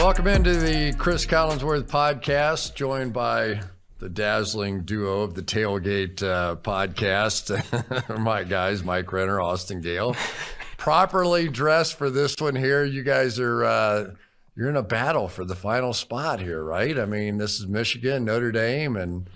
Welcome into the Cris Collinsworth podcast, joined by the dazzling duo of the Tailgate podcast. My guys, Mike Renner, Austin Gayle. Properly dressed for this one here. You guys are you're in a battle for the final spot here, right? I mean, this is Michigan, Notre Dame, and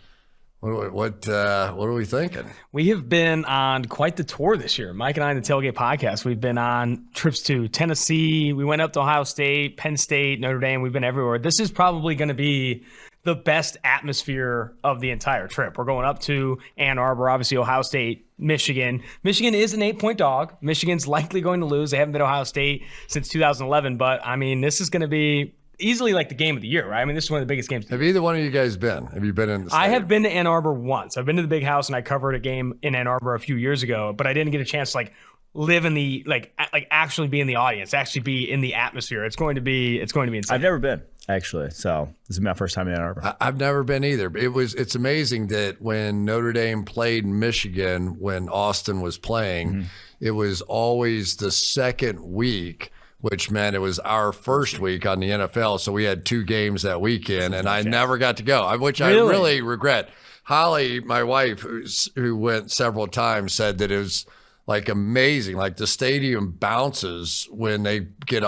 what are we thinking? We have been on quite the tour this year. Mike and I in the Tailgate podcast, we've been on trips to Tennessee. We went up to Ohio State, Penn State, Notre Dame. We've been everywhere. This is probably going to be the best atmosphere of the entire trip. We're going up to Ann Arbor, obviously Ohio State, Michigan. Michigan is an 8-point dog. Michigan's likely going to lose. They haven't been Ohio State since 2011, but I mean, this is going to be easily like the game of the year, right? I mean, this is one of the biggest games. Have either one of you guys been? Have you been in the stadium? I have been to Ann Arbor once. I've been to the Big House, and I covered a game in Ann Arbor a few years ago, but I didn't get a chance to live in the actually be in the audience, actually be in the atmosphere. It's going to be insane. I've never been, actually, so this is my first time in Ann Arbor. I've never been either. It's amazing that when Notre Dame played Michigan, when Austin was playing, it was always the second week, which meant it was our first week on the NFL. So we had 2 games that weekend, and I never got to go, which I really regret. Holly, my wife, who went several times, said that it was like amazing. Like the stadium bounces when they get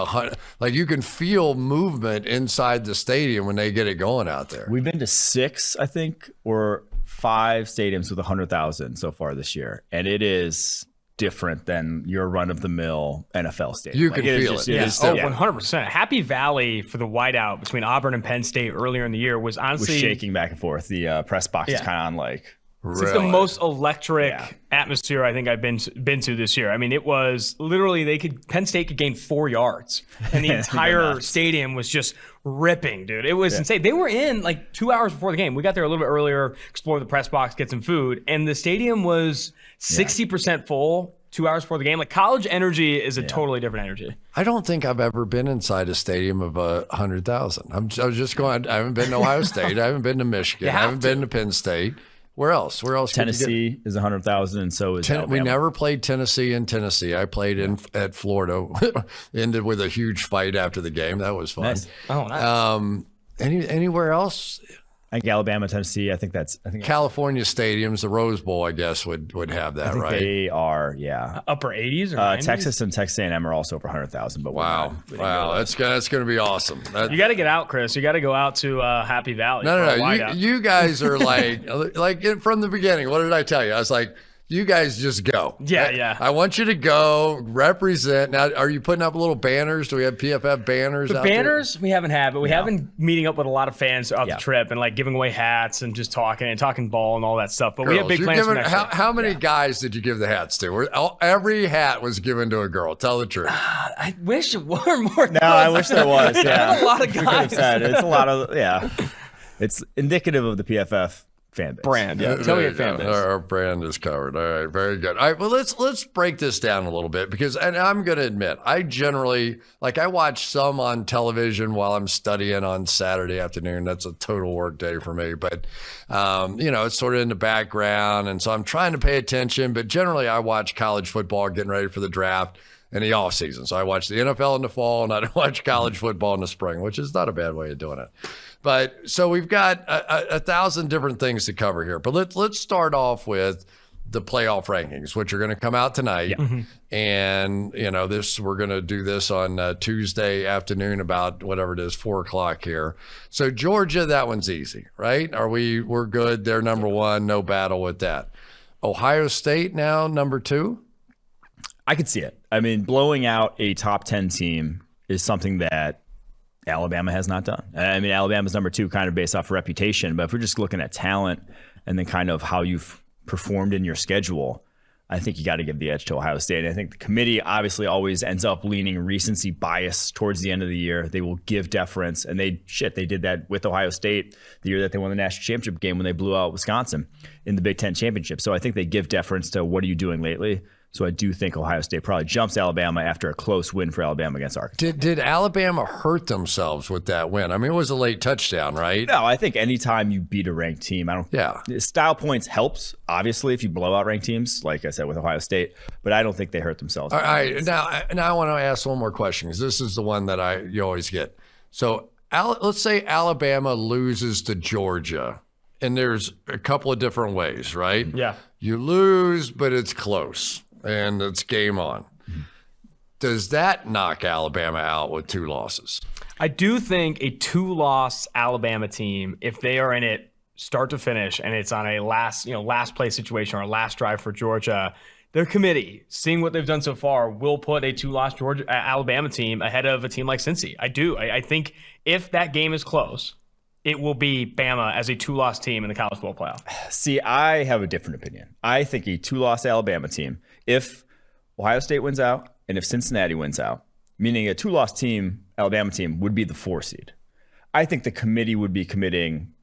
you can feel movement inside the stadium when they get it going out there. We've been to 6, I think, or 5 stadiums with 100,000 so far this year, and it is different than your run-of-the-mill NFL stadium. You can feel it. Yes. 100%. Happy Valley for the whiteout between Auburn and Penn State earlier in the year was honestly shaking back and forth. The press box is kind of on like. Really? It's the most electric atmosphere I think I've been to this year. I mean, it was literally Penn State could gain 4 yards, and the entire stadium was just ripping, dude. It was insane. They were in 2 hours before the game. We got there a little bit earlier, explored the press box, get some food, and the stadium was 60% full 2 hours before the game. College energy is a totally different energy. I don't think I've ever been inside a stadium of 100,000. I was just going. I haven't been to Ohio State. I haven't been to Michigan. I haven't been to Penn State. Where else? Tennessee is 100,000, and so is Alabama. We never played Tennessee in Tennessee. I played at Florida. Ended with a huge fight after the game. That was fun. Nice. Oh, nice. Anywhere else? I think Alabama, Tennessee. I think California stadiums. The Rose Bowl, I guess, would have that, right? They are, yeah. Upper 80s or 90s? Texas and Texas A&M are also over 100,000. But wow, that's going to be awesome. You got to get out, Chris. You got to go out to Happy Valley. No. You guys are like from the beginning. What did I tell you? I was like, you guys just go. Yeah. I want you to go represent. Now, are you putting up little banners? Do we have PFF banners out banners there? We haven't had, but we have been meeting up with a lot of fans throughout the trip and giving away hats and just talking ball and all that stuff. But we have big plans for next year. How many guys did you give the hats to? Every hat was given to a girl. Tell the truth. I wish it were more. No, I wish there was. Yeah, a lot of guys. It's a lot of It's indicative of the PFF fan base. Brand, Tailgate fan base. Our brand is covered. All right, very good. All right, well, let's break this down a little bit because, and I'm going to admit, I generally, I watch some on television while I'm studying on Saturday afternoon. That's a total work day for me, but, it's sort of in the background, and so I'm trying to pay attention, but generally I watch college football getting ready for the draft in the off season. So I watch the NFL in the fall, and I watch college football in the spring, which is not a bad way of doing it. But so we've got a thousand different things to cover here. But let's start off with the playoff rankings, which are going to come out tonight. Yeah. And we're going to do this on Tuesday afternoon about whatever it is, 4:00 here. So Georgia, that one's easy, right? We're good. They're number 1. No battle with that. Ohio State now number 2. I could see it. I mean, blowing out a top 10 team is something that Alabama has not done. I mean, Alabama's number 2 kind of based off reputation, but if we're just looking at talent and then kind of how you've performed in your schedule, I think you got to give the edge to Ohio State. And I think the committee obviously always ends up leaning recency bias towards the end of the year. They will give deference, and they did that with Ohio State the year that they won the national championship game when they blew out Wisconsin in the Big Ten championship. So I think they give deference to what are you doing lately. So I do think Ohio State probably jumps Alabama after a close win for Alabama against Arkansas. Did Alabama hurt themselves with that win? I mean, it was a late touchdown, right? No, I think anytime you beat a ranked team, style points helps, obviously, if you blow out ranked teams, like I said with Ohio State, but I don't think they hurt themselves. All right, now I want to ask one more question because this is the one that you always get. So let's say Alabama loses to Georgia, and there's a couple of different ways, right? Yeah. You lose, but it's close, and it's game on. Does that knock Alabama out with 2 losses? I do think a 2-loss Alabama team, if they are in it start to finish and it's on a last play situation or a last drive for Georgia, their committee, seeing what they've done so far, will put a 2-loss Alabama team ahead of a team like Cincy. I do. I think if that game is close, it will be Bama as a 2-loss team in the college football playoff. See, I have a different opinion. I think a 2-loss Alabama team, if Ohio State wins out and if Cincinnati wins out, meaning a 2-loss team, Alabama team, would be the 4 seed. I think the committee would be committing,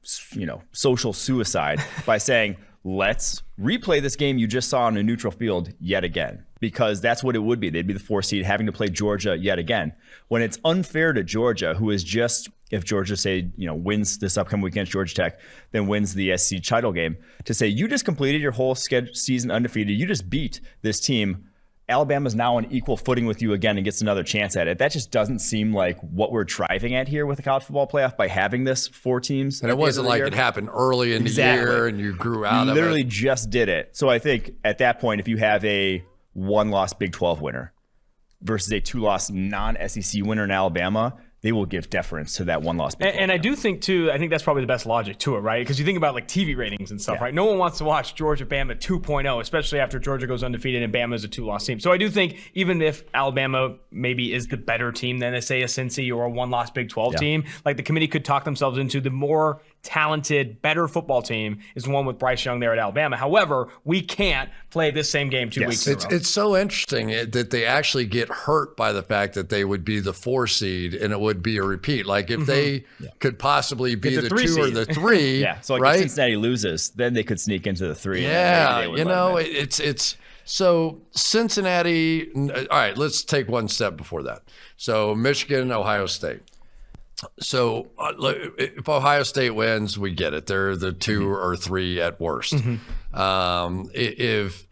social suicide by saying, let's replay this game you just saw on a neutral field yet again, because that's what it would be. They'd be the 4 seed having to play Georgia yet again. When it's unfair to Georgia, who is just, if Georgia, say, wins this upcoming week against Georgia Tech, then wins the SEC title game, to say you just completed your whole season undefeated, you just beat this team. Alabama's now on equal footing with you again and gets another chance at it. That just doesn't seem like what we're driving at here with the college football playoff by having this 4 teams. And it wasn't like it happened early in the year and you grew out of it. You literally just did it. So I think at that point, if you have a 1-loss Big 12 winner versus a 2-loss non-SEC winner in Alabama, they will give deference to that 1-loss Big 12 and I do think, too, I think that's probably the best logic to it, right? Because you think about like TV ratings and stuff, right? No one wants to watch Georgia-Bama 2.0, especially after Georgia goes undefeated and Bama is a 2-loss team. So I do think even if Alabama maybe is the better team than, say, a Cincy or a 1-loss Big 12 team, like the committee could talk themselves into the more talented, better football team is the one with Bryce Young there at Alabama. However, we can't play this same game 2 weeks in a row. It's so interesting that they actually get hurt by the fact that they would be the 4 seed and it would be a repeat. Like if they could possibly be the 2 seed. or the 3, so like if Cincinnati loses, then they could sneak into the 3. Yeah, it's so Cincinnati. All right, let's take one step before that. So Michigan, Ohio State. So if Ohio State wins, we get it. They're the 2 or 3 at worst. If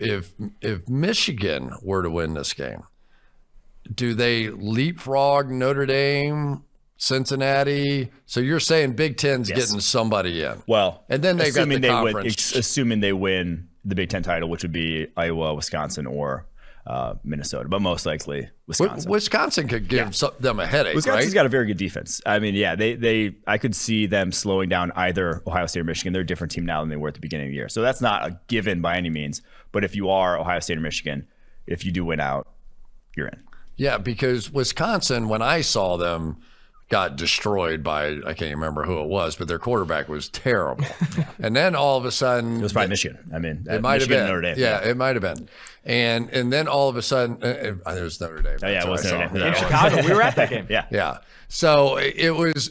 Michigan were to win this game, do they leapfrog Notre Dame, Cincinnati? So you're saying Big Ten's getting somebody in. Well, and then they've got the conference. Assuming they win the Big Ten title, which would be Iowa, Wisconsin, or Minnesota, but most likely Wisconsin. Wisconsin could give them a headache. Wisconsin's right? got a very good defense. I mean, I could see them slowing down either Ohio State or Michigan. They're a different team now than they were at the beginning of the year. So that's not a given by any means. But if you are Ohio State or Michigan, if you do win out, you're in. Yeah, because Wisconsin, when I saw them, got destroyed by, I can't even remember who it was, but their quarterback was terrible. And then all of a sudden, it was probably Michigan. I mean, it might have been Notre Dame. Yeah, it might have been. And then all of a sudden, it was Notre Dame. Oh, yeah, it was Notre Dame. In Chicago, we were at that game. Yeah. So it was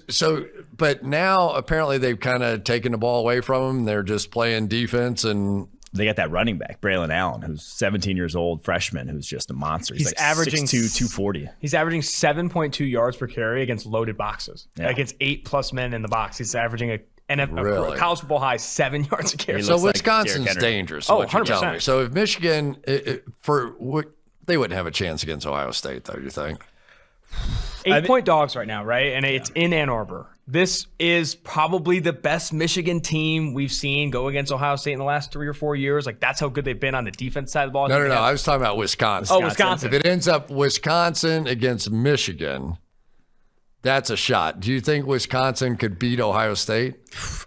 but now apparently they've kind of taken the ball away from them. They're just playing defense, and they got that running back, Braylon Allen, who's 17 years old, freshman, who's just a monster. He's like averaging 6'2", 240. He's averaging 7.2 yards per carry against loaded boxes. Against 8+ men in the box. He's averaging a college football high 7 yards a carry. So Wisconsin's dangerous. Oh, what you're 100%. telling me. So if Michigan, they wouldn't have a chance against Ohio State, though, you think? 8-point dogs right now, right? And it's in Ann Arbor. This is probably the best Michigan team we've seen go against Ohio State in the last 3 or 4 years. Like, that's how good they've been on the defense side of the ball. No. I was talking about Wisconsin. Oh, Wisconsin. If it ends up Wisconsin against Michigan, that's a shot. Do you think Wisconsin could beat Ohio State?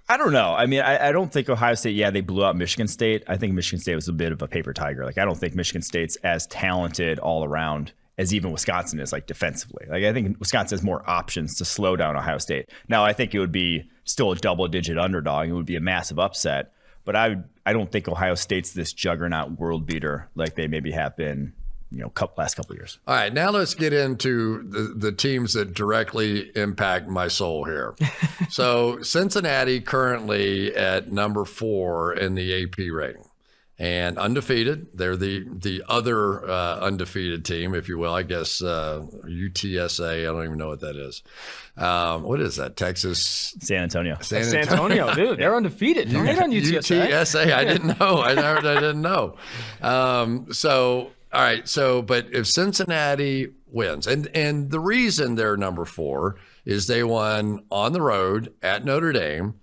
I don't know. I mean, I don't think Ohio State, they blew out Michigan State. I think Michigan State was a bit of a paper tiger. Like, I don't think Michigan State's as talented all around as even Wisconsin is, like, defensively. Like, I think Wisconsin has more options to slow down Ohio State. Now, I think it would be still a double-digit underdog. It would be a massive upset. But I don't think Ohio State's this juggernaut world beater like they maybe have been, last couple of years. All right, now let's get into the teams that directly impact my soul here. So Cincinnati currently at number 4 in the AP rating. And undefeated. They're the other undefeated team, if you will. I guess UTSA. I don't even know what that is. What is that? Texas? San Antonio. San Antonio, dude. They're undefeated. Don't hate on UTSA. UTSA. I didn't know. I didn't know. So, all right. So, but if Cincinnati wins, and the reason they're number 4 is they won on the road at Notre Dame,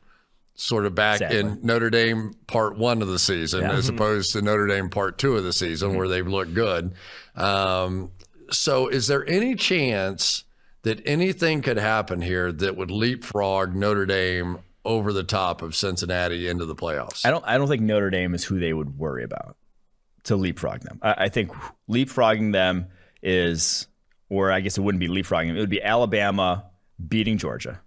sort of back in Notre Dame part 1 of the season, as opposed to Notre Dame part 2 of the season where they've looked good. So is there any chance that anything could happen here that would leapfrog Notre Dame over the top of Cincinnati into the playoffs? I don't think Notre Dame is who they would worry about to leapfrog them. I think leapfrogging them is, or I guess it wouldn't be leapfrogging them, it would be Alabama beating Georgia.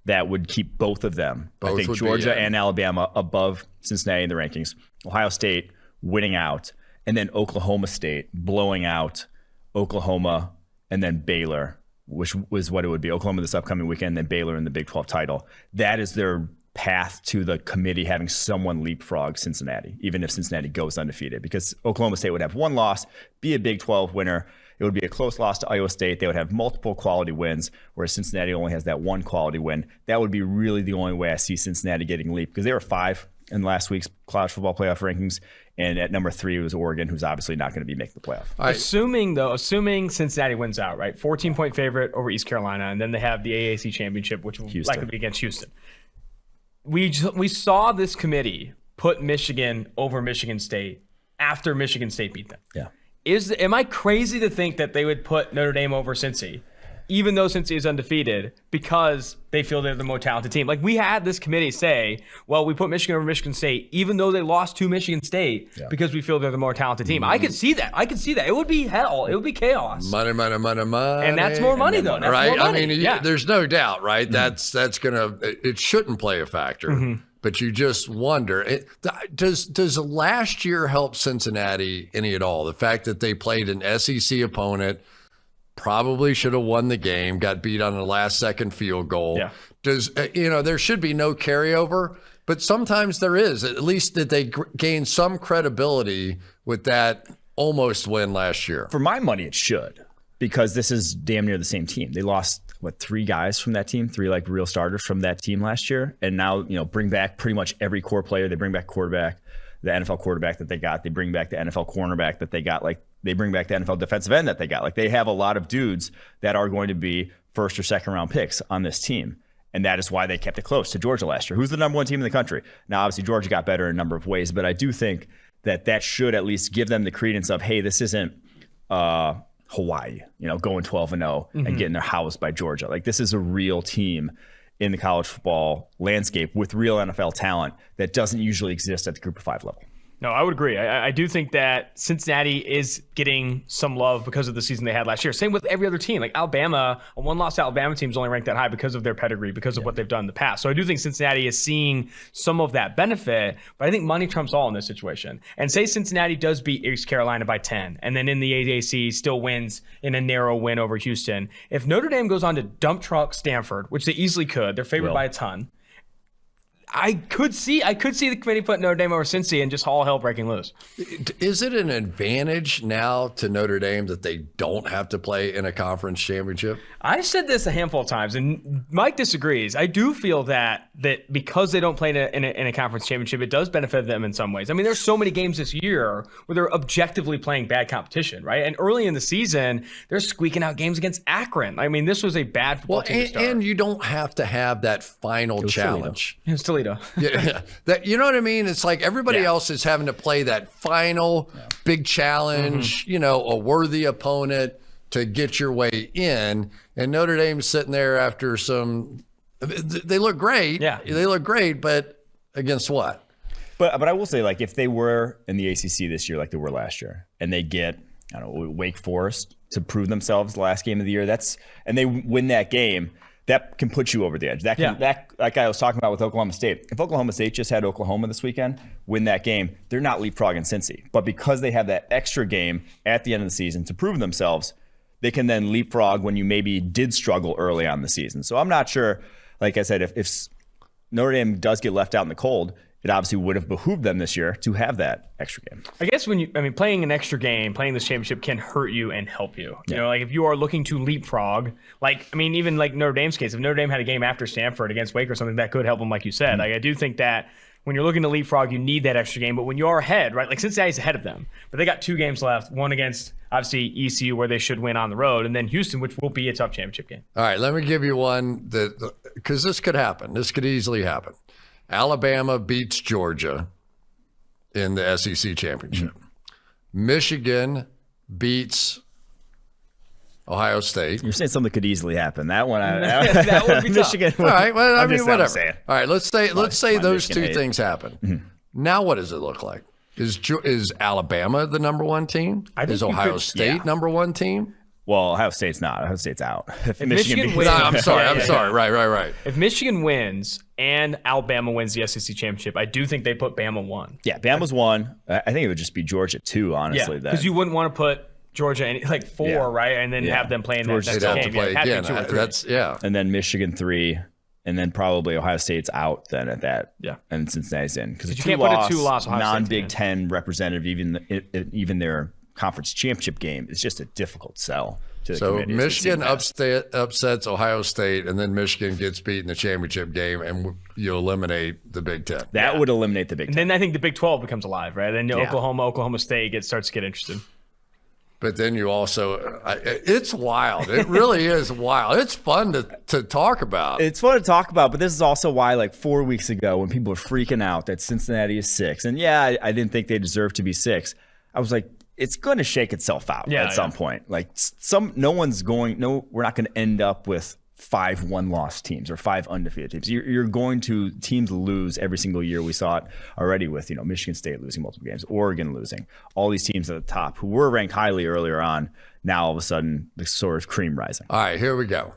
That would keep both of them, I think Georgia and Alabama, above Cincinnati in the rankings. Ohio State winning out, and then Oklahoma State blowing out Oklahoma, and then Baylor, which was what it would be. Oklahoma this upcoming weekend, then Baylor in the Big 12 title. That is their path to the committee having someone leapfrog Cincinnati, even if Cincinnati goes undefeated, because Oklahoma State would have one loss, be a Big 12 winner. It would be a close loss to Iowa State. They would have multiple quality wins, whereas Cincinnati only has that one quality win. That would be really the only way I see Cincinnati getting leaped, because they were 5 in last week's college football playoff rankings, and at number 3 was Oregon, who's obviously not going to be making the playoff. Right. Assuming Cincinnati wins out, right? 14-point favorite over East Carolina, and then they have the AAC championship, which will likely be against Houston. We saw this committee put Michigan over Michigan State after Michigan State beat them. Yeah. Am I crazy to think that they would put Notre Dame over Cincy, even though Cincy is undefeated, because they feel they're the more talented team? Like, we had this committee say, well, we put Michigan over Michigan State, even though they lost to Michigan State, because we feel they're the more talented team. I could see that. It would be hell. It would be chaos. Money. And that's more money, though. That's right? More money. I mean, there's no doubt, right? That's gonna. It shouldn't play a factor. But you just wonder, does last year help Cincinnati any at all? The fact that they played an SEC opponent, probably should have won the game, got beat on a last-second field goal. Yeah. There should be no carryover, but sometimes there is. At least that they gain some credibility with that almost win last year. For my money, it should, because this is damn near the same team. They lost 3 guys from that team, 3 like real starters from that team last year, and now bring back pretty much every core player. They bring back quarterback, the NFL quarterback that they got. They bring back the NFL cornerback that they got. Like, they bring back the NFL defensive end that they got. Like, they have a lot of dudes that are going to be first or second round picks on this team. And that is why they kept it close to Georgia last year, who's the number 1 team in the country. Now, obviously, Georgia got better in a number of ways, but I do think that should at least give them the credence of, hey, this isn't Hawaii, going 12-0 and getting their housed by Georgia. Like, this is a real team in the college football landscape with real NFL talent that doesn't usually exist at the Group of 5 level. No, I would agree. I do think that Cincinnati is getting some love because of the season they had last year. Same with every other team. Like Alabama, a one-loss Alabama team is only ranked that high because of their pedigree, because of what they've done in the past. So I do think Cincinnati is seeing some of that benefit, but I think money trumps all in this situation. And say Cincinnati does beat East Carolina by 10, and then in the AAC still wins in a narrow win over Houston. If Notre Dame goes on to dump truck Stanford, which they easily could, they're favored by a ton. I could see the committee put Notre Dame over Cincy and just all hell breaking loose. Is it an advantage now to Notre Dame that they don't have to play in a conference championship? I said this a handful of times, and Mike disagrees. I do feel that because they don't play in a conference championship, it does benefit them in some ways. I mean, there's so many games this year where they're objectively playing bad competition, right? And early in the season, they're squeaking out games against Akron. I mean, this was a bad football team to start. And you don't have to have that final challenge. It's Toledo. Yeah, you know what I mean? It's like everybody else is having to play that final big challenge, a worthy opponent to get your way in. And Notre Dame's sitting there after they look great. Yeah. They look great, but against what? But I will say, like, if they were in the ACC this year like they were last year, and they get, Wake Forest to prove themselves the last game of the year, and they win that game, that can put you over the edge. That like I was talking about with Oklahoma State. If Oklahoma State just had Oklahoma this weekend, win that game, they're not leapfrogging Cincy. But because they have that extra game at the end of the season to prove themselves, they can then leapfrog when you maybe did struggle early on in the season. So I'm not sure, like I said, if Notre Dame does get left out in the cold, it obviously would have behooved them this year to have that extra game. I guess playing an extra game, playing this championship can hurt you and help you. You know, like if you are looking to leapfrog, even like Notre Dame's case, if Notre Dame had a game after Stanford against Wake or something, that could help them, like you said. Like I do think that when you're looking to leapfrog, you need that extra game. But when you're ahead, right, like Cincinnati's ahead of them, but they got 2 games left, one against, obviously, ECU, where they should win on the road, and then Houston, which will be a tough championship game. All right, let me give you one that, because this could happen. This could easily happen. Alabama beats Georgia in the SEC championship. Michigan beats Ohio State. You're saying something could easily happen. That one, that would be tough. Michigan. All right, well, I mean, whatever. Saying. All right, let's say those Michigan two things happen. Now, what does it look like? Is Alabama the number 1 team? Is Ohio State number 1 team? Well, Ohio State's not. Ohio State's out. If Michigan beats- wins- No, I'm sorry. Right. If Michigan wins and Alabama wins the SEC championship, I do think they put Bama 1. Yeah, Bama's 1. I think it would just be Georgia 2, honestly. Because you wouldn't want to put Georgia in, like 4, right? And then have them playing that They'd next have game. to play It'd have to be again. 2 or 3. And then Michigan 3, and then probably Ohio State's out then at that. Yeah. And Cincinnati's in. Because you can't put a 2-loss Ohio State non-Big team Ten representative, even their conference championship game, is just a difficult sell to the So committee. Michigan upsets Ohio State, and then Michigan gets beat in the championship game, and you eliminate the Big Ten. That would eliminate the Big And Ten. then I think the Big 12 becomes alive, right? Then Oklahoma State starts to get interested. But then you also, it's wild. It really is wild. It's fun to talk about. It's fun to talk about, but this is also why, like 4 weeks ago, when people were freaking out that Cincinnati is 6, and I didn't think they deserved to be 6. I was like, it's going to shake itself out at some point. Like we're not going to end up with 5 one-loss teams or 5 undefeated teams. You're going to teams lose every single year. We saw it already with Michigan State losing multiple games, Oregon losing, all these teams at the top who were ranked highly earlier on. Now all of a sudden the sort of cream rising. All right, here we go.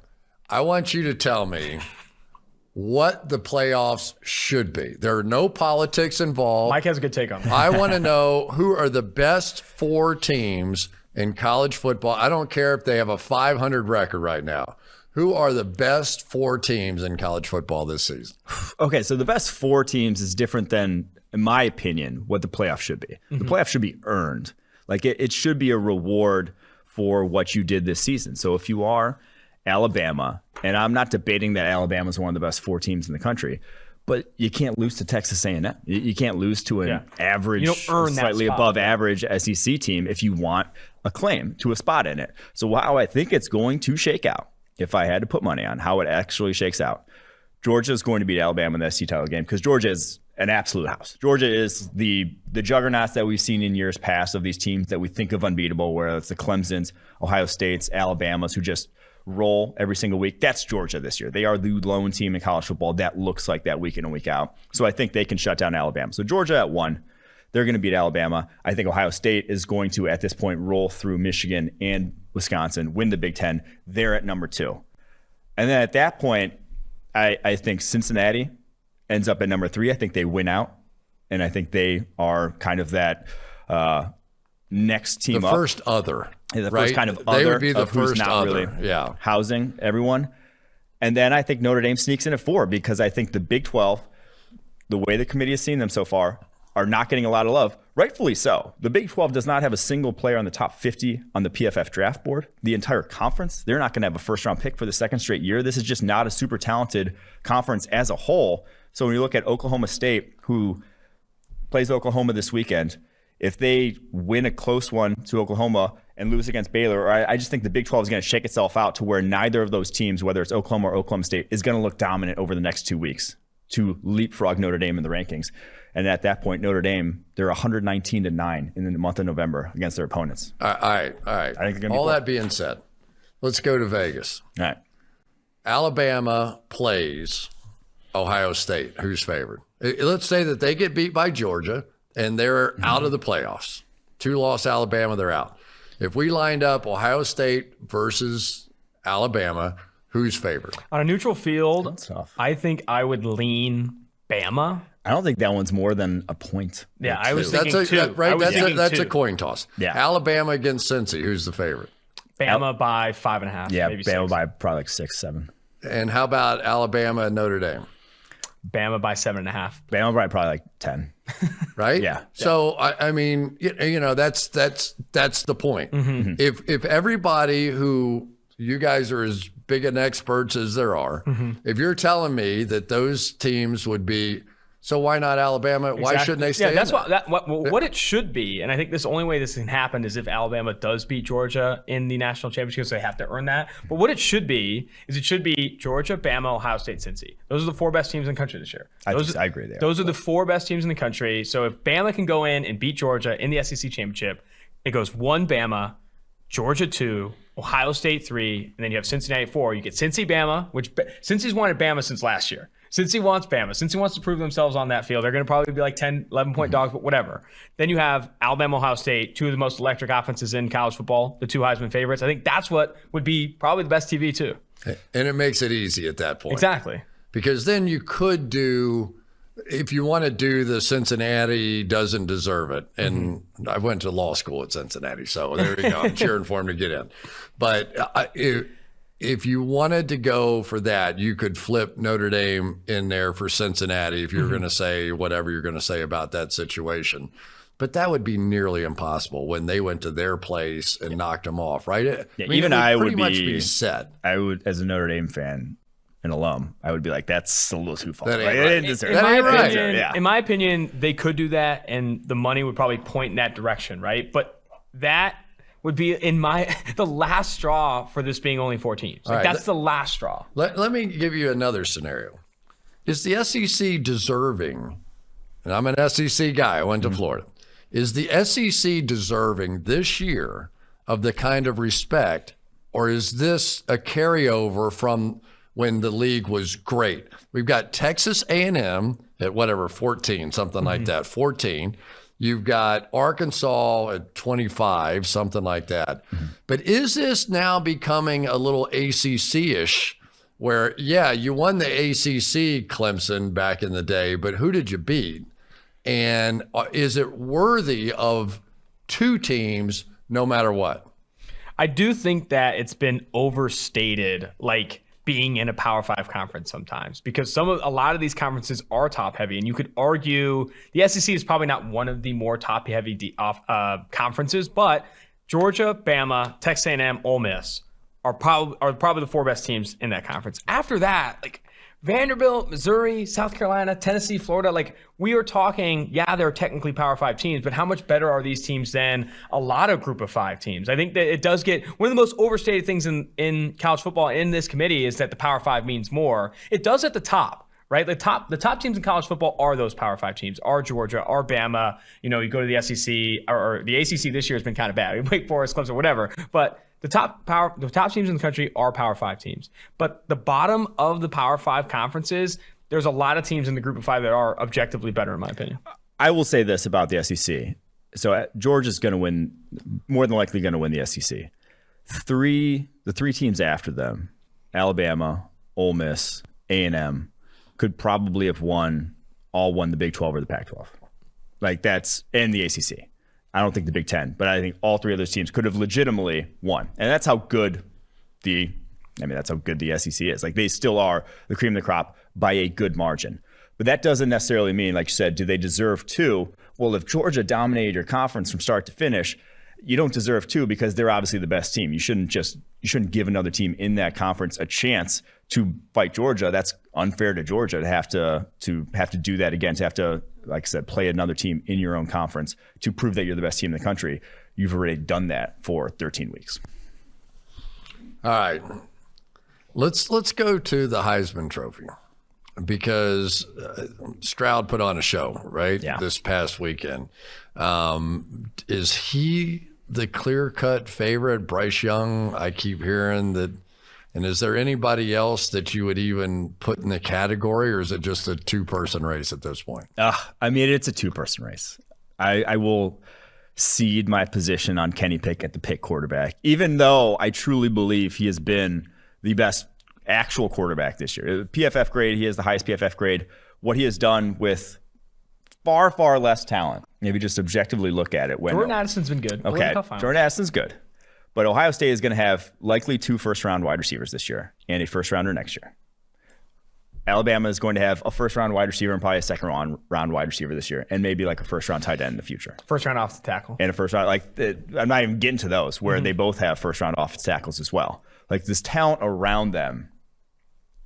I want you to tell me what the playoffs should be. There are no politics involved. Mike has a good take on that. I want to know who are the best 4 teams in college football. I don't care if they have a 500 record right now. Who are the best 4 teams in college football this season? Okay, so the best 4 teams is different than, in my opinion, what the playoff should be. The playoff should be earned. Like it should be a reward for what you did this season. So if you are Alabama, and I'm not debating that Alabama is one of the best 4 teams in the country, but you can't lose to Texas A&M. You can't lose to an average, You don't earn that slightly spot. above average SEC team if you want a claim to a spot in it. So how I think it's going to shake out, if I had to put money on how it actually shakes out, Georgia is going to beat Alabama in the SEC title game because Georgia is an absolute house. Georgia is the juggernauts that we've seen in years past of these teams that we think of unbeatable, where it's the Clemsons, Ohio States, Alabamas, who just roll every single week. That's Georgia this year. They are the lone team in college football that looks like that week in and week out. So I think they can shut down Alabama. So Georgia at 1. They're going to beat Alabama. I think Ohio State is going to, at this point, roll through Michigan and Wisconsin, win the Big Ten. They're at number 2. And then at that point, I think Cincinnati ends up at number 3. I think they win out. And I think they are kind of that next team The up. first other. The right? first kind of They other would be the of who's first not other. really housing everyone. And then I think Notre Dame sneaks in at 4 because I think the Big 12, the way the committee has seen them so far, are not getting a lot of love. Rightfully so. The Big 12 does not have a single player on the top 50 on the PFF draft board. The entire conference, they're not going to have a first-round pick for the 2nd straight year. This is just not a super talented conference as a whole. So when you look at Oklahoma State, who plays Oklahoma this weekend, if they win a close one to Oklahoma and lose against Baylor, I just think the Big 12 is going to shake itself out to where neither of those teams, whether it's Oklahoma or Oklahoma State, is going to look dominant over the next 2 weeks to leapfrog Notre Dame in the rankings. And at that point, Notre Dame, they're 119-9 in the month of November against their opponents. All right. I think they're gonna be All close. that being said, let's go to Vegas. All right. Alabama plays Ohio State. Who's favored? Let's say that they get beat by Georgia and they're out of the playoffs. 2-loss Alabama, they're out. If we lined up Ohio State versus Alabama, who's favored? On a neutral field, That's tough. I think I would lean Bama. I don't think that one's more than a point. Yeah, I was That's thinking 2. right. I was That's thinking a 2. coin toss. Yeah. Alabama against Cincy. Who's the favorite? Bama by 5.5. Yeah, maybe Bama 6. by probably like 6, 7. And how about Alabama and Notre Dame? Bama by 7.5. Bama by probably like 10. Right? Yeah. So I mean, that's the point. Mm-hmm. If everybody who you guys are as big an experts as there are, Mm-hmm. if you're telling me that those teams would be So why not Alabama? Exactly. Why shouldn't they stay? Yeah, that's what it should be. And I think the only way this can happen is if Alabama does beat Georgia in the national championship, because they have to earn that. But what it should be is it should be Georgia, Bama, Ohio State, Cincy. Those are the 4 best teams in the country this year. I agree there. Those are the 4 best teams in the country. So if Bama can go in and beat Georgia in the SEC championship, it goes 1 Bama, Georgia 2, Ohio State 3, and then you have Cincinnati 4. You get Cincy, Bama, which Cincy's wanted Bama since last year. Cincy wants Bama. Cincy wants to prove themselves on that field. They're going to probably be like 10, 11-point dogs, but whatever. Then you have Alabama, Ohio State, 2 of the most electric offenses in college football, the 2 Heisman favorites. I think that's what would be probably the best TV too. And it makes it easy at that point. Exactly. Because then you could do, if you want to do the Cincinnati doesn't deserve it, and I went to law school at Cincinnati, so there you go. I'm cheering for him to get in. But if you wanted to go for that, you could flip Notre Dame in there for Cincinnati if you're going to say whatever you're going to say about that situation. But that would be nearly impossible when they went to their place and knocked them off, right? Yeah, even I would be set. I would, as a Notre Dame fan, an alum, I would be like, that's a little too far. That ain't right. In my opinion, they could do that, and the money would probably point in that direction, right? But that would be the last straw for this being only 4 teams. Like, that's the last straw. Let me give you another scenario. Is the SEC deserving, and I'm an SEC guy, I went to Florida, is the SEC deserving this year of the kind of respect, or is this a carryover from when the league was great? We've got Texas A&M at whatever, 14, something like that, 14. You've got Arkansas at 25, something like that. But is this now becoming a little ACC-ish where, yeah, you won the ACC, Clemson, back in the day, but who did you beat? And is it worthy of 2 teams no matter what? I do think that it's been overstated, like being in a Power 5 conference sometimes, because a lot of these conferences are top heavy, and you could argue the SEC is probably not one of the more top heavy conferences, but Georgia, Bama, Texas A&M, Ole Miss are probably the 4 best teams in that conference. After that, like Vanderbilt, Missouri, South Carolina, Tennessee, Florida, like we are talking, yeah, they're technically Power 5 teams, but how much better are these teams than a lot of Group of 5 teams? I think that it does get, one of the most overstated things in college football in this committee is that the Power 5 means more. It does at the top, right? The top teams in college football are those Power 5 teams, are Georgia, are Bama. You know, you go to the SEC, or the ACC this year has been kind of bad. Wake Forest, Clemson, whatever. But the top teams in the country are Power 5 teams. But the bottom of the Power 5 conferences, there's a lot of teams in the Group of 5 that are objectively better, in my opinion. I will say this about the SEC. So Georgia's going to win, more than likely going to win the SEC. The 3 teams after them, Alabama, Ole Miss, A&M, could probably have won the Big 12 or the Pac-12. Like that's, and the ACC. I don't think the Big 10, but I think all 3 of those teams could have legitimately won. And that's how good the SEC is. Like they still are the cream of the crop by a good margin. But that doesn't necessarily mean, like you said, do they deserve 2? Well, if Georgia dominated your conference from start to finish, you don't deserve 2 because they're obviously the best team. You shouldn't give another team in that conference a chance to fight Georgia. That's unfair to Georgia to have to do that again, to have to, like I said, play another team in your own conference to prove that you're the best team in the country. You've already done that for 13 weeks. All right. Let's go to the Heisman Trophy, because Stroud put on a show, right? Yeah. This past weekend. Is he the clear-cut favorite? Bryce Young, I keep hearing that. And is there anybody else that you would even put in the category, or is it just a 2-person race at this point? I mean, it's a 2-person race. I will cede my position on Kenny Pickett, the Pitt quarterback, even though I truly believe he has been the best actual quarterback this year. PFF grade, he has the highest PFF grade. What he has done with far, far less talent, maybe just objectively look at it. Jordan Addison's been good. Okay, Jordan Addison's good. But Ohio State is going to have likely 2 first-round wide receivers this year and a first-rounder next year. Alabama is going to have a first-round wide receiver and probably a second-round wide receiver this year, and maybe like a first-round tight end in the future. First-round offensive tackle. And a first-round, I'm not even getting to those, where they both have first-round offensive tackles as well. Like this talent around them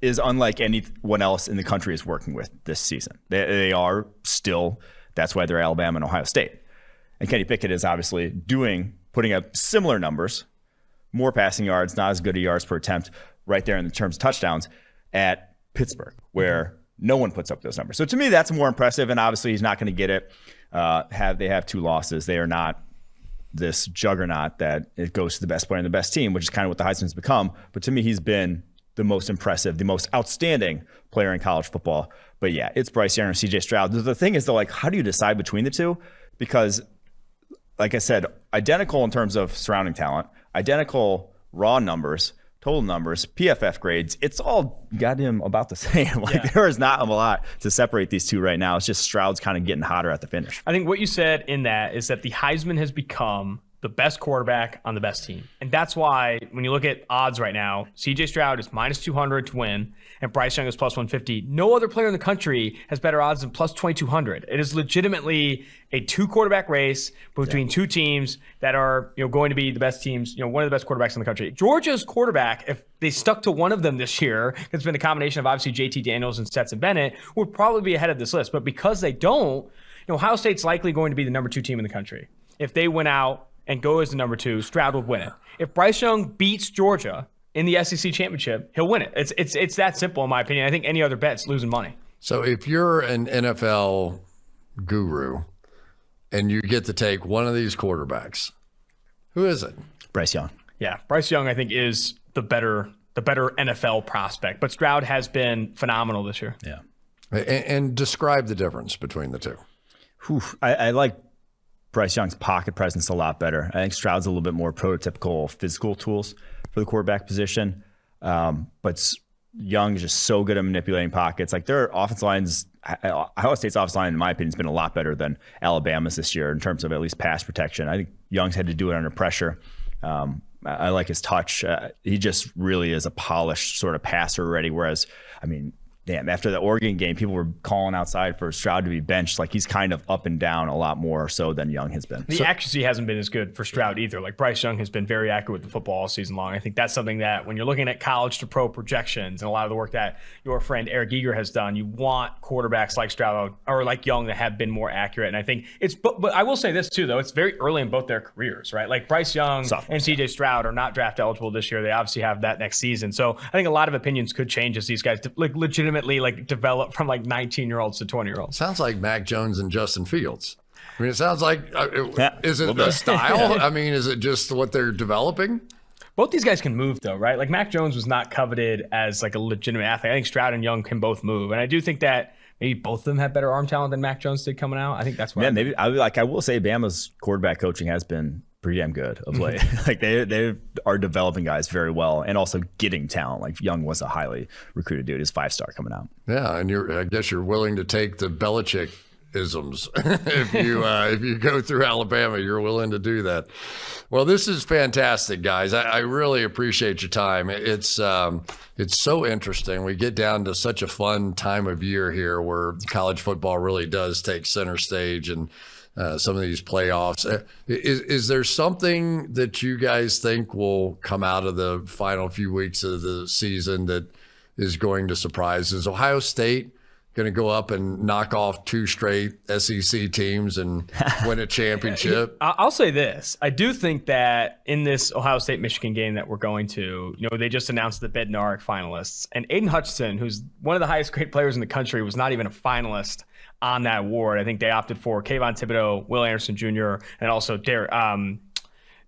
is unlike anyone else in the country is working with this season. They are still, that's why they're Alabama and Ohio State. And Kenny Pickett is obviously putting up similar numbers, more passing yards, not as good a yards per attempt, right there in the terms of touchdowns at Pittsburgh, where no one puts up those numbers. So to me, that's more impressive. And obviously, he's not going to get it. They have 2 losses. They are not this juggernaut that it goes to the best player in the best team, which is kind of what the Heisman's become. But to me, he's been the most impressive, the most outstanding player in college football. But yeah, it's Bryce Young or CJ Stroud. The thing is, though, like, how do you decide between the two? Because, like I said, identical in terms of surrounding talent, identical raw numbers, total numbers, PFF grades, it's all goddamn about the same. There is not a lot to separate these two right now. It's just Stroud's kind of getting hotter at the finish. I think what you said in that is that the Heisman has become the best quarterback on the best team. And that's why when you look at odds right now, CJ Stroud is minus 200 to win, and Bryce Young is plus 150. No other player in the country has better odds than plus 2,200. It is legitimately a 2-quarterback race between 2 teams that are going to be the best teams, one of the best quarterbacks in the country. Georgia's quarterback, if they stuck to one of them this year, it's been a combination of obviously JT Daniels and Stetson Bennett, would probably be ahead of this list. But because they don't, Ohio State's likely going to be the number 2 team in the country. If they win out and go as the number 2, Stroud would win it. If Bryce Young beats Georgia in the SEC championship, he'll win it. It's that simple, in my opinion. I think any other bet's losing money. So if you're an NFL guru and you get to take one of these quarterbacks, who is it? Bryce Young. Yeah, Bryce Young, I think, is the better NFL prospect. But Stroud has been phenomenal this year. Yeah. And describe the difference between the two. I like Bryce Young's pocket presence a lot better. I think Stroud's a little bit more prototypical physical tools for the quarterback position. But Young is just so good at manipulating pockets. Like, their offensive lines, Ohio State's offensive line, in my opinion, has been a lot better than Alabama's this year in terms of at least pass protection. I think Young's had to do it under pressure. I like his touch. He just really is a polished sort of passer already. Whereas, I mean, damn, after the Oregon game, people were calling outside for Stroud to be benched. Like, he's kind of up and down a lot more so than Young has been. The accuracy hasn't been as good for Stroud either. Like, Bryce Young has been very accurate with the football all season long. I think that's something that when you're looking at college to pro projections and a lot of the work that your friend Eric Eager has done, you want quarterbacks like Stroud or like Young that have been more accurate. And I think but I will say this too, though, it's very early in both their careers, right? Like, Bryce Young and CJ Stroud are not draft eligible this year. They obviously have that next season. So I think a lot of opinions could change as these guys legitimately develop from 19-year-olds to 20-year-olds. Sounds like Mac Jones and Justin Fields. I mean, it sounds like, is it the style? I mean, is it just what they're developing? Both these guys can move, though, right? Like, Mac Jones was not coveted as like a legitimate athlete. I think Stroud and Young can both move. And I do think that maybe both of them have better arm talent than Mac Jones did coming out. I think that's why. Yeah, maybe. I will say Bama's quarterback coaching has been pretty damn good of late. Like, they are developing guys very well and also getting talent. Like, Young was a highly recruited dude. He's 5-star coming out. Yeah, and I guess you're willing to take the Belichick isms. If you go through Alabama, you're willing to do that. Well, this is fantastic, guys. I really appreciate your time. It's so interesting. We get down to such a fun time of year here where college football really does take center stage, and some of these playoffs. Is there something that you guys think will come out of the final few weeks of the season that is going to surprise? Is Ohio State going to go up and knock off 2 straight SEC teams and win a championship? I'll say this. I do think that in this Ohio State-Michigan game that we're going to, they just announced the Bednarik finalists. And Aiden Hutchinson, who's one of the highest grade players in the country, was not even a finalist on that award. I think they opted for Kayvon Thibodeau, Will Anderson Jr., and also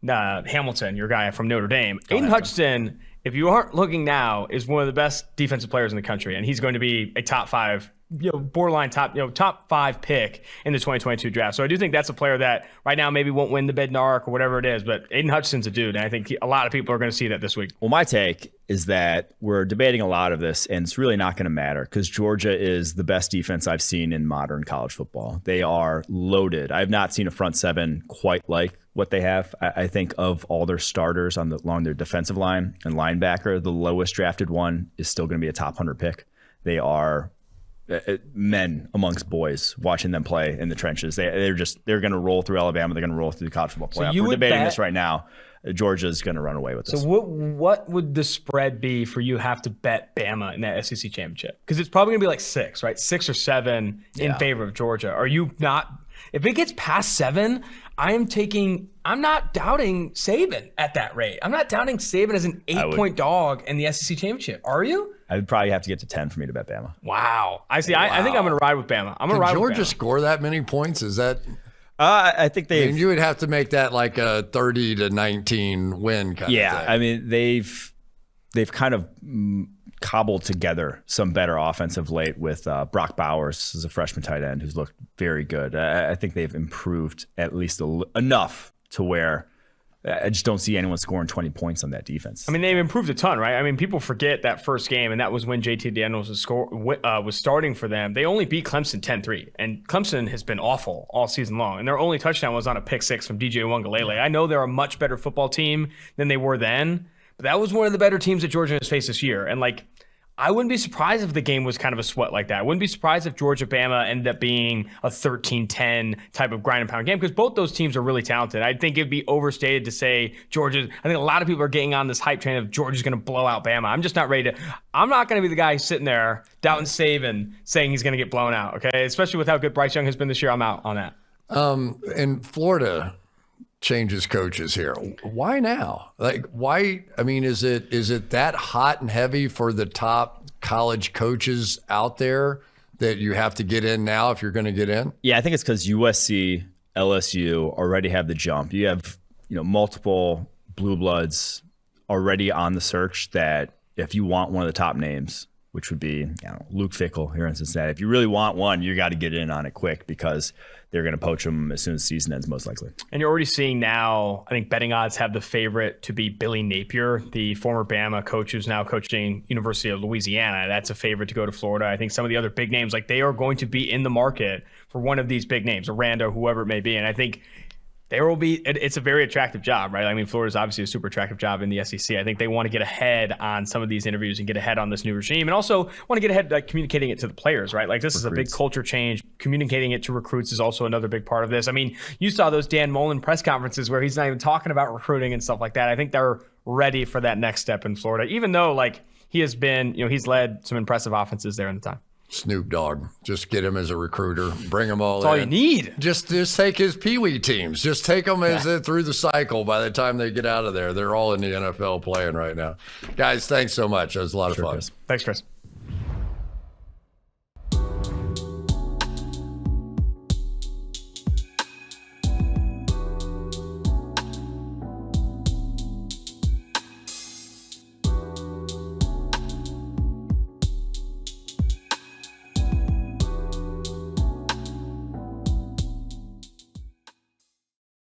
Hamilton, your guy from Notre Dame. Aiden Hutchinson, if you aren't looking now, is one of the best defensive players in the country, and he's going to be a top 5, borderline top 5 pick in the 2022 draft. So I do think that's a player that right now maybe won't win the Bednarik or whatever it is, but Aiden Hutchinson's a dude, and I think a lot of people are going to see that this week. Well, my take is that we're debating a lot of this, and it's really not going to matter because Georgia is the best defense I've seen in modern college football. They are loaded. I have not seen a front seven quite like what they have. I think of all their starters along their defensive line and linebacker, the lowest drafted one is still going to be a top 100 pick. They are men amongst boys watching them play in the trenches. They're going to roll through Alabama. They're going to roll through the college football playoff. We're debating this right now. Georgia's going to run away with this. So what would the spread be for you have to bet Bama in that SEC championship? Because it's probably going to be like 6, right? 6 or 7 in favor of Georgia. Are you not? If it gets past 7, I'm not doubting Saban at that rate. I'm not doubting Saban as an 8-point dog in the SEC championship. Are you? I would probably have to get to 10 for me to bet Bama. Wow. I see. Wow. I think I'm going to ride with Bama. I'm going to ride with Bama. Georgia score that many points? Is that? I think you would have to make that like a 30-19 win kind of thing. Yeah, I mean they've kind of cobbled together some better offense of late with Brock Bowers as a freshman tight end who's looked very good. I think they've improved at least enough to where I just don't see anyone scoring 20 points on that defense. I mean, they've improved a ton, right? I mean, people forget that first game, and that was when JT Daniels was starting for them. They only beat Clemson 10-3, and Clemson has been awful all season long, and their only touchdown was on a pick 6 from DJ Uiagalelei. I know they're a much better football team than they were then, but that was one of the better teams that Georgia has faced this year. And, like, I wouldn't be surprised if the game was kind of a sweat like that. I wouldn't be surprised if Georgia-Bama ended up being a 13-10 type of grind and pound game because both those teams are really talented. I think it'd be overstated to say Georgia. I think a lot of people are getting on this hype train of Georgia's going to blow out Bama. I'm just not ready to. I'm not going to be the guy sitting there doubting Saban saying he's going to get blown out, okay? Especially with how good Bryce Young has been this year. I'm out on that. And Florida changes coaches here. Why now? Like, why? I mean, is it that hot and heavy for the top college coaches out there that you have to get in now if you're going to get in? Yeah, I think it's because USC, LSU already have the jump. You have multiple blue bloods already on the search that if you want one of the top names, which would be Luke Fickell here in Cincinnati, if you really want one, you got to get in on it quick because they're going to poach him as soon as the season ends, most likely. And you're already seeing now, I think betting odds have the favorite to be Billy Napier, the former Bama coach who's now coaching University of Louisiana. That's a favorite to go to Florida. I think some of the other big names, like they are going to be in the market for one of these big names, Aranda, whoever it may be. And I think there will be, it's a very attractive job, right? I mean, Florida's obviously a super attractive job in the SEC. I think they want to get ahead on some of these interviews and get ahead on this new regime and also want to get ahead like communicating it to the players, right? Like this is a big culture change. Communicating it to recruits is also another big part of this. I mean, you saw those Dan Mullen press conferences where he's not even talking about recruiting and stuff like that. I think they're ready for that next step in Florida, even though like he has been, he's led some impressive offenses there in the time. Snoop Dogg. Just get him as a recruiter. Bring them all in. That's all you need. Just take his peewee teams. Just take them as through the cycle. By the time they get out of there, they're all in the NFL playing right now. Guys, thanks so much. It was a lot of fun. Chris. Thanks, Chris.